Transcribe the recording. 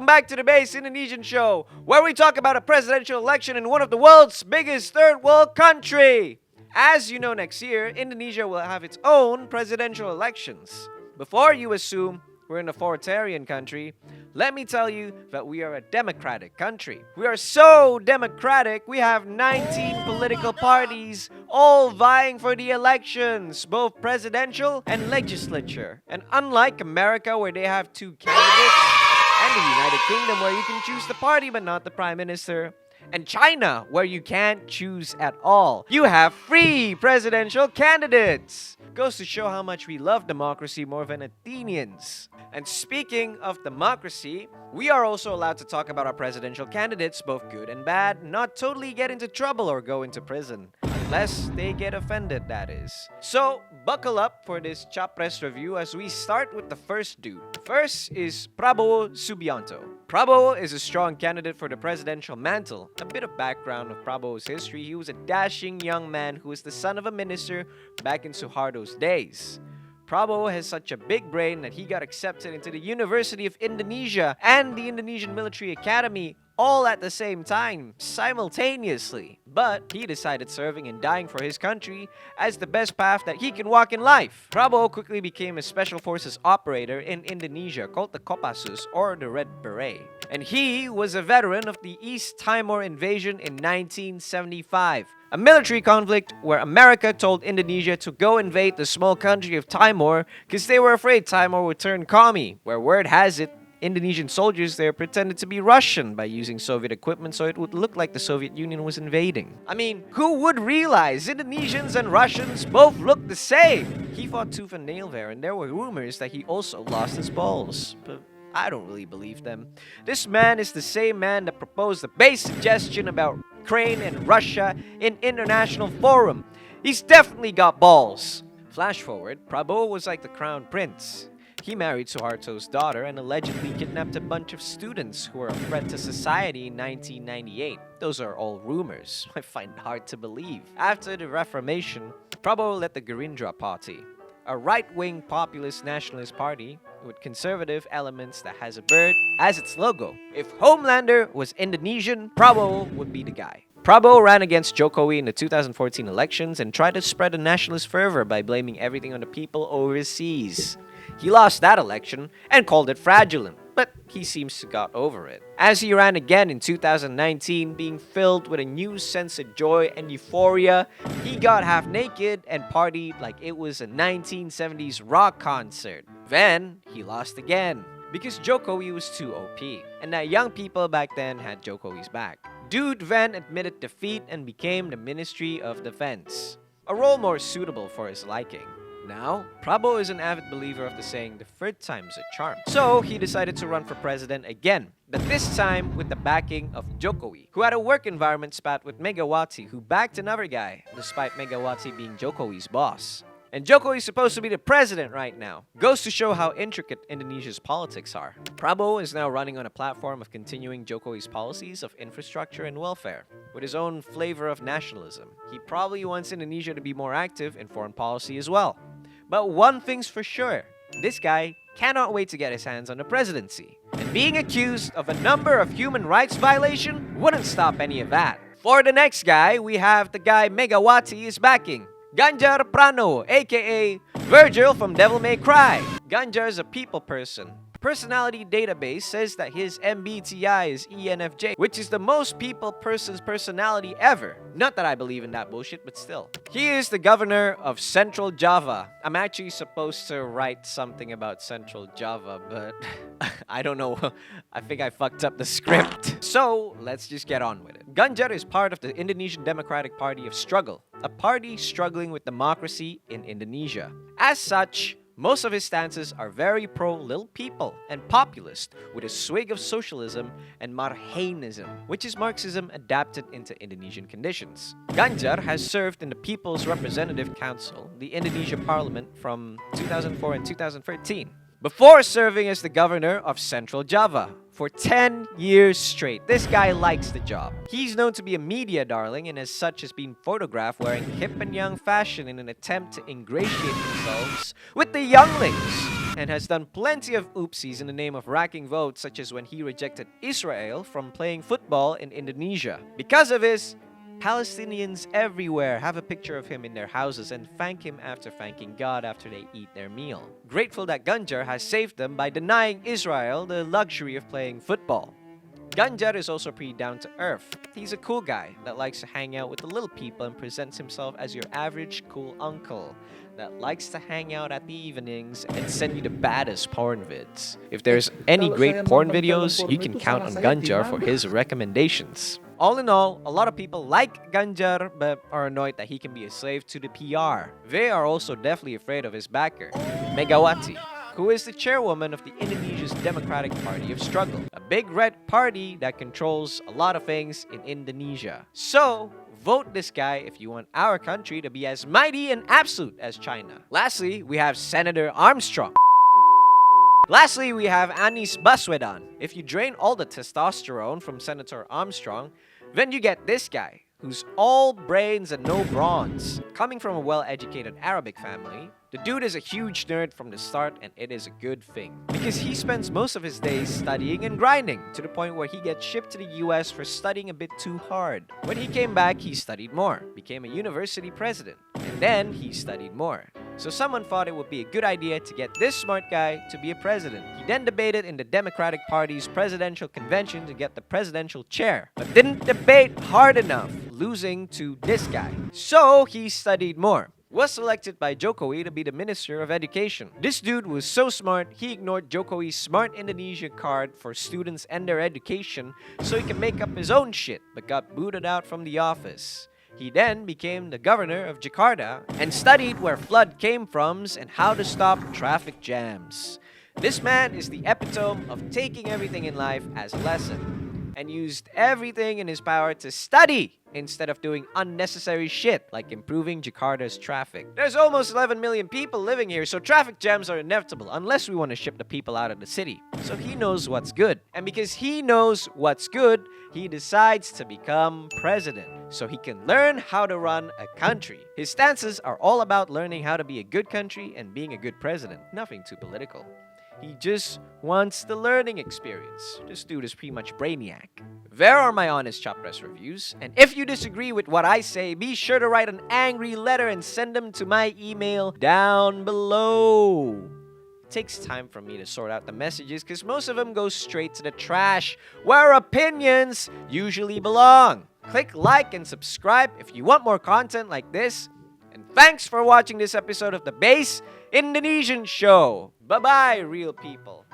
back to the Base Indonesian Show, where we talk about a presidential election in one of the world's biggest third world country. As you know, next year, Indonesia will have its own presidential elections. Before you assume we're an authoritarian country, let me tell you that we are a democratic country. We are so democratic, we have 19 political parties all vying for the elections, both presidential and legislature. And unlike America, where they have two candidates, and the United Kingdom, where you can choose the party but not the prime minister, and China, where you can't choose at all, you have free presidential candidates. Goes to show how much we love democracy more than Athenians. And speaking of democracy, we are also allowed to talk about our presidential candidates, both good and bad, not totally get into trouble or go into prison. Unless they get offended, that is. So, buckle up for this CAPRES review as we start with the first dude. First is Prabowo Subianto. Prabowo is a strong candidate for the presidential mantle. A bit of background of Prabowo's history: he was a dashing young man who was the son of a minister back in Suharto's days. Prabowo has such a big brain that he got accepted into the University of Indonesia and the Indonesian Military Academy all at the same time, simultaneously. But he decided serving and dying for his country as the best path that he can walk in life. Prabowo quickly became a special forces operator in Indonesia called the Kopassus, or the Red Beret. And he was a veteran of the East Timor invasion in 1975. A military conflict where America told Indonesia to go invade the small country of Timor because they were afraid Timor would turn commie, where word has it, Indonesian soldiers there pretended to be Russian by using Soviet equipment so it would look like the Soviet Union was invading. I mean, who would realize Indonesians and Russians both look the same? He fought tooth and nail there, and there were rumors that he also lost his balls. But I don't really believe them. This man is the same man that proposed the base suggestion about Ukraine and Russia in international forum. He's definitely got balls. Flash forward, Prabowo was like the crown prince. He married Suharto's daughter and allegedly kidnapped a bunch of students who were a threat to society in 1998. Those are all rumors. I find it hard to believe. After the Reformation, Prabowo led the Gerindra party, a right-wing populist nationalist party with conservative elements that has a bird as its logo. If Homelander was Indonesian, Prabowo would be the guy. Prabowo ran against Jokowi in the 2014 elections and tried to spread a nationalist fervor by blaming everything on the people overseas. He lost that election and called it fraudulent, but he seems to got over it. As he ran again in 2019, being filled with a new sense of joy and euphoria, he got half naked and partied like it was a 1970s rock concert. Then, he lost again, because Jokowi was too OP, and that young people back then had Jokowi's back. Dude then admitted defeat and became the Ministry of Defense, a role more suitable for his liking. Now, Prabowo is an avid believer of the saying, the third time's a charm. So, he decided to run for president again, but this time with the backing of Jokowi, who had a work environment spat with Megawati, who backed another guy, despite Megawati being Jokowi's boss. And Jokowi is supposed to be the president right now. Goes to show how intricate Indonesia's politics are. Prabowo is now running on a platform of continuing Jokowi's policies of infrastructure and welfare, with his own flavor of nationalism. He probably wants Indonesia to be more active in foreign policy as well. But one thing's for sure, this guy cannot wait to get his hands on the presidency. And being accused of a number of human rights violations wouldn't stop any of that. For the next guy, we have the guy Megawati is backing, Ganjar Pranowo, aka Virgil from Devil May Cry. Ganjar is a people person. Personality database says that his MBTI is ENFJ, which is the most people person's personality ever. Not that I believe in that bullshit, but still. He is the governor of Central Java. I'm actually supposed to write something about Central Java, but I don't know. I think I fucked up the script. So, let's just get on with it. Ganjar is part of the Indonesian Democratic Party of Struggle, a party struggling with democracy in Indonesia. As such, most of his stances are very pro-little people and populist, with a swig of socialism and Marxism, which is Marxism adapted into Indonesian conditions. Ganjar has served in the People's Representative Council, the Indonesia Parliament, from 2004 and 2013, before serving as the governor of Central Java for 10 years straight. This guy likes the job. He's known to be a media darling and as such has been photographed wearing hip and young fashion in an attempt to ingratiate themselves with the younglings. and has done plenty of oopsies in the name of racking votes, such as when he rejected Israel from playing football in Indonesia. Because of this, Palestinians everywhere have a picture of him in their houses and thank him after thanking God after they eat their meal, grateful that Ganjar has saved them by denying Israel the luxury of playing football. Ganjar is also pretty down to earth. He's a cool guy that likes to hang out with the little people and presents himself as your average cool uncle that likes to hang out at the evenings and send you the baddest porn vids. If there's any great porn videos, you can count on Ganjar for his recommendations. All in all, a lot of people like Ganjar but are annoyed that he can be a slave to the PR. They are also definitely afraid of his backer, Megawati, who is the chairwoman of the Indonesia's Democratic Party of Struggle, a big red party that controls a lot of things in Indonesia. So, vote this guy if you want our country to be as mighty and absolute as China. Lastly, we have Senator Armstrong. Lastly, we have Anies Baswedan. If you drain all the testosterone from Senator Armstrong, then you get this guy, who's all brains and no bronze. Coming from a well-educated Arabic family, the dude is a huge nerd from the start, and it is a good thing. Because he spends most of his days studying and grinding, to the point where he gets shipped to the US for studying a bit too hard. When he came back, he studied more, became a university president, and then he studied more. So someone thought it would be a good idea to get this smart guy to be a president. He then debated in the Democratic Party's presidential convention to get the presidential chair, but didn't debate hard enough, losing to this guy. So he studied more. Was selected by Jokowi to be the Minister of Education. This dude was so smart, he ignored Jokowi's Smart Indonesia card for students and their education so he can make up his own shit, but got booted out from the office. He then became the governor of Jakarta and studied where flood came from and how to stop traffic jams. This man is the epitome of taking everything in life as a lesson and used everything in his power to study instead of doing unnecessary shit like improving Jakarta's traffic. There's almost 11 million people living here, so traffic jams are inevitable unless we want to ship the people out of the city. So he knows what's good. And because he knows what's good, he decides to become president so he can learn how to run a country. His stances are all about learning how to be a good country and being a good president. Nothing too political. He just wants the learning experience. This dude is pretty much brainiac. There are my honest CAPRES reviews, and if you disagree with what I say, be sure to write an angry letter and send them to my email down below. It takes time for me to sort out the messages because most of them go straight to the trash, where opinions usually belong. Click like and subscribe if you want more content like this. And thanks for watching this episode of the Base Indonesian Show. Bye-bye, real people.